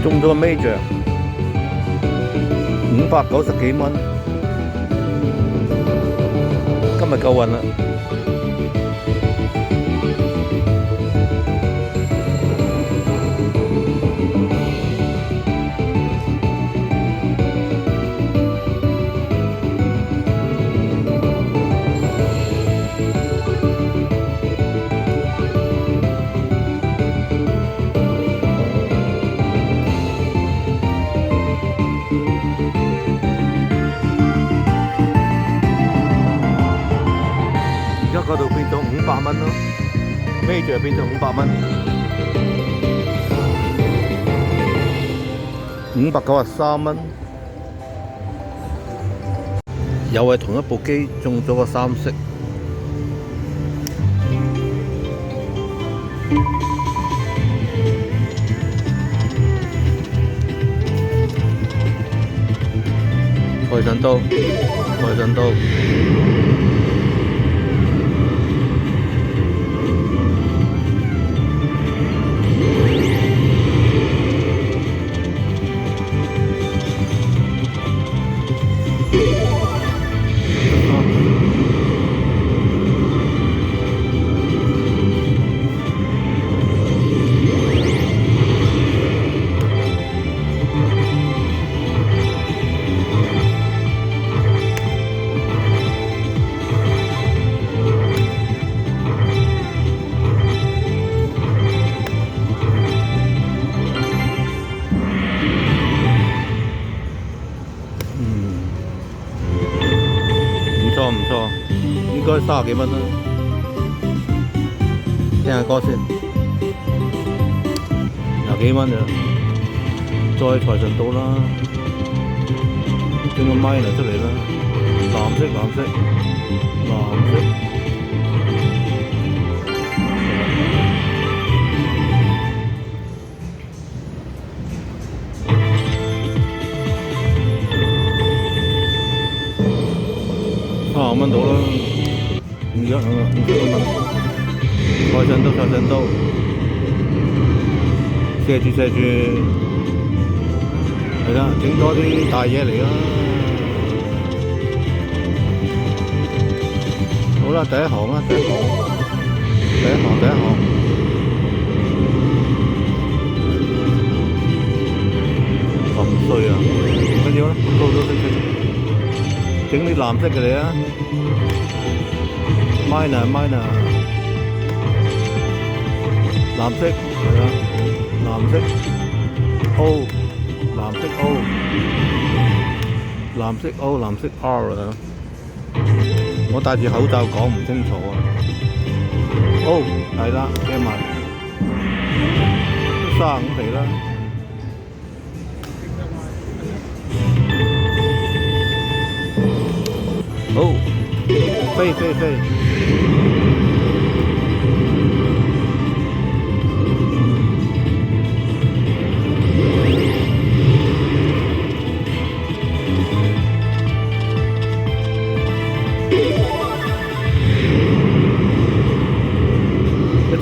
中咗個 Major 590幾蚊，今日夠運啦。而家嗰度變咗500蚊咯，Major變咗500蚊，593蚊，又係同一部機中咗個3色。財神到，財神到。唔錯，應該30幾蚊啦。聽下歌先，20幾蚊咋？再財神到啦，整個 minor 出嚟啦，藍色，藍色，藍色。30蚊到啦，50蚊。財神到，財神到，射住射住，係啦，整多啲大嘢嚟啦。好啦，第一行啦，第一行，咁衰啊，唔緊要啦，高咗升。整啲藍色嘅嚟啊 ，minor， 藍色係啊，藍色 O， 藍色 O， 藍色 O， 藍色 R 啊！我戴住口罩講唔清楚啊。O 係啦，驚埋35皮啦。好，飛！一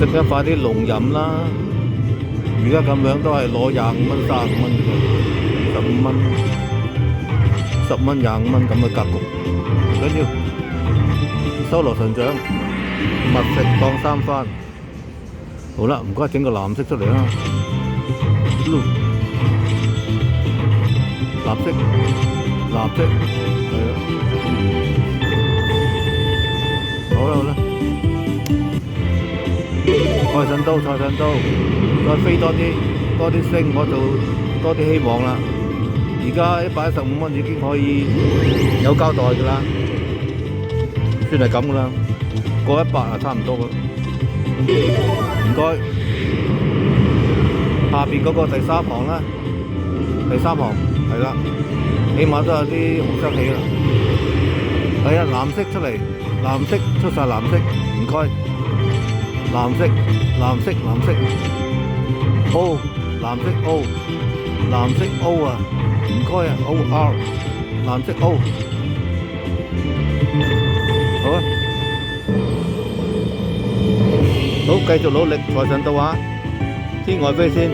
陣間快啲龍飲啦！而家咁樣都係攞25蚊、35蚊嘅，15蚊、10蚊、25蚊咁嘅格局。唔緊要，收羅神掌，密食當3番。好啦，唔該整個藍色出嚟啦，藍色，係啦，好啦，財神到，再飛多啲升，我就多啲希望啦。而家115蚊已經可以有交代㗎啦，算係咁㗎啦，過100啊差唔多㗎。唔該，下邊嗰個第3行啦，第3行係啦，起碼都有啲紅色起啦。係啊，藍色出嚟，藍色出晒藍色，唔該，藍色 O， 藍色 O， 藍色 O 啊！唔該啊 ，OR 藍色 O， 好啊，好繼續努力，財神到啊！天外飛仙，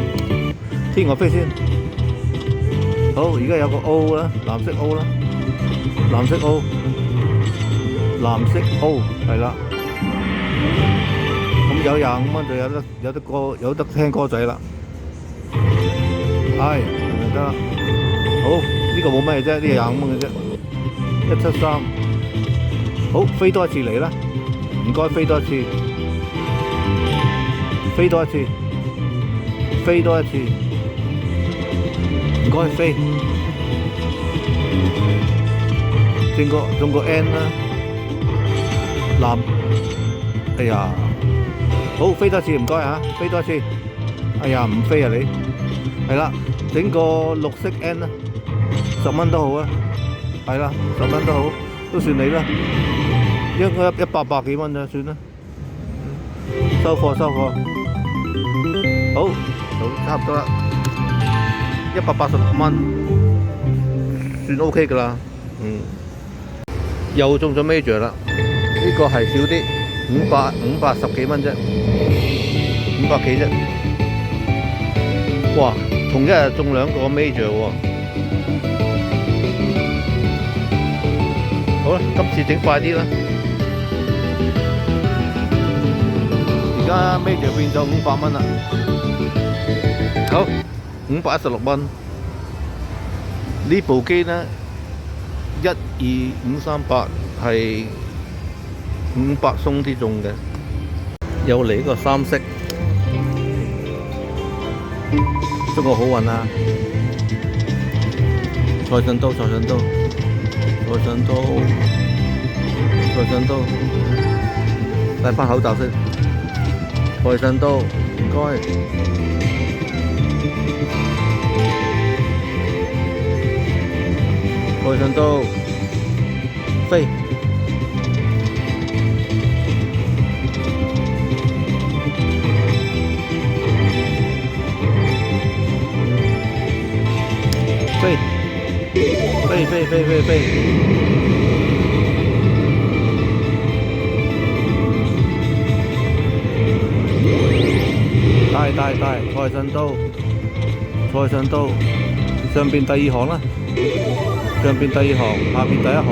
好，而家有個 O 啦，藍色 O 啦，藍色 O，藍色 O 係啦。咁有25蚊就有得聽歌仔啦。係，就得啦。好，呢個冇咩啫，呢個25蚊嘅啫。173，好，飛多一次嚟啦，唔該飛多一次，飛多一次，飛多一次，唔該飛，中個 N 啦，藍，哎呀，好飛多一次，唔該嚇，飛多一次，哎呀唔飛啊你，係啦，整個綠色 N 啦，10蚊都好啊。係啦，10蚊都好，都算你啦。應該100幾蚊咋，算啦。收貨。好，差唔多啦。186蚊，算 OK 㗎啦。又中咗 Major 啦。呢個係少啲，510幾蚊啫，500幾啫。哇，同一日中2個 Major 喎。好啦，今次整快啲啦。而家 Major 變咗500蚊啦。好，516蚊。呢部機呢，12538係500鬆啲中嘅。又嚟一個3色，祝我好運啊！財神到。財神到，戴翻口罩先。財神到，唔該。財神到，飛。飛。大，財神到，上邊第2行啦，上邊第2行，下邊第1行，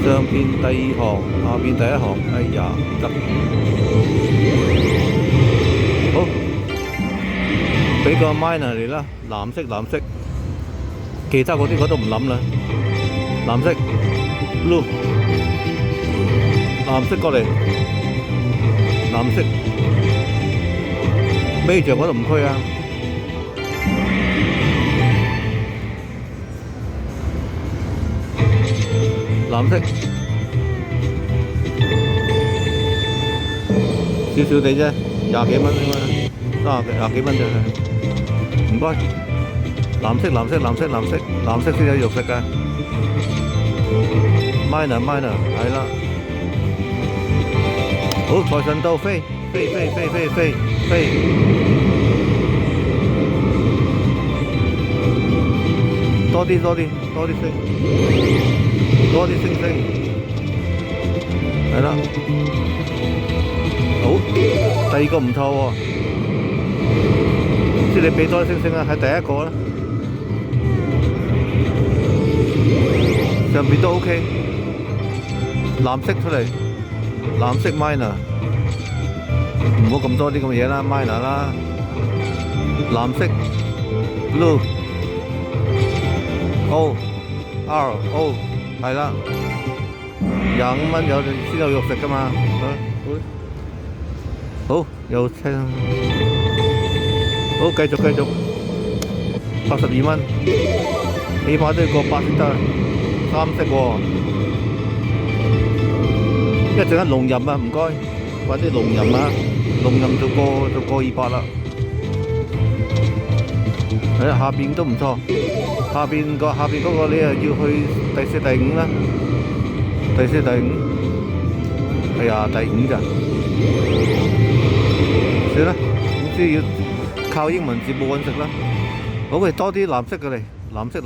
上邊第2行，下邊第1行，哎呀，得，好，俾個 minor 嚟啦，藍色，其他嗰啲我都唔諗啦，藍色 blue， 藍色過嚟，藍色。Major 我都唔區啊，藍色少少地啫，20幾蚊應該，20幾蚊啫，唔該。藍色先有肉食嘅 ，minor 係啦，好，財神到飛。多啲升，係啦，好，第2個唔錯喎，即係你俾多啲星啊，係第1個啦，上邊都 OK， 藍色出嚟，藍色 minor。唔好咁多啲咁嘅嘢啦 ，minor 啦，藍色 blue O R O 係啦，25蚊先有肉食㗎嘛，好又清，好繼續，82蚊，起碼都要過8先得，3色喎，一陣間龍吟啊，唔該，或者龍吟啊。龍吟就過200啦，係啦，下邊都唔錯，下邊嗰個你又要去第4、第5啦，第4、第5，哎呀，第5咋，算啦，總之要靠英文字母揾食啦。好嘅，多啲藍色嘅嚟，藍色，嚟，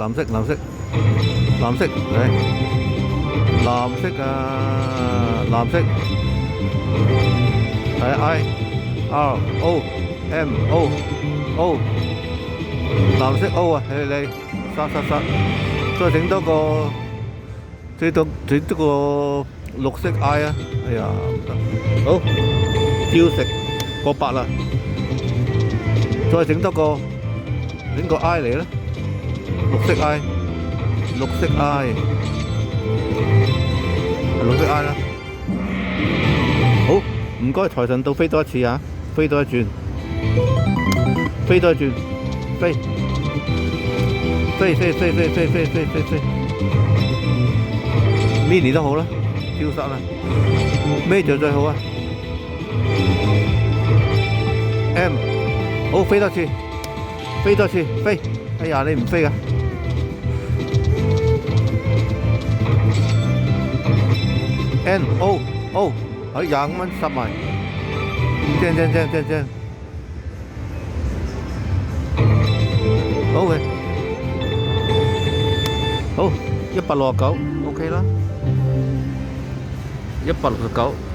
藍色。係 I R O M O O，藍藍色 O 啊，你殺，再整多個，整多個綠色 I 啊，哎呀唔得，好，照食過8啦，再整多個，整個 I 嚟啦，綠色 I，綠色 I，綠色 I 啦，好，唔該財神到飛多一次啊，飛多一轉，飛多一轉，飛，mini 都好啦，超殺啦，major 最好啊 ，M， 好飛多次，飛，哎呀你唔飛啊 ，N O，喺25蚊10埋，正，好嘅，好169 ，OK 啦，169。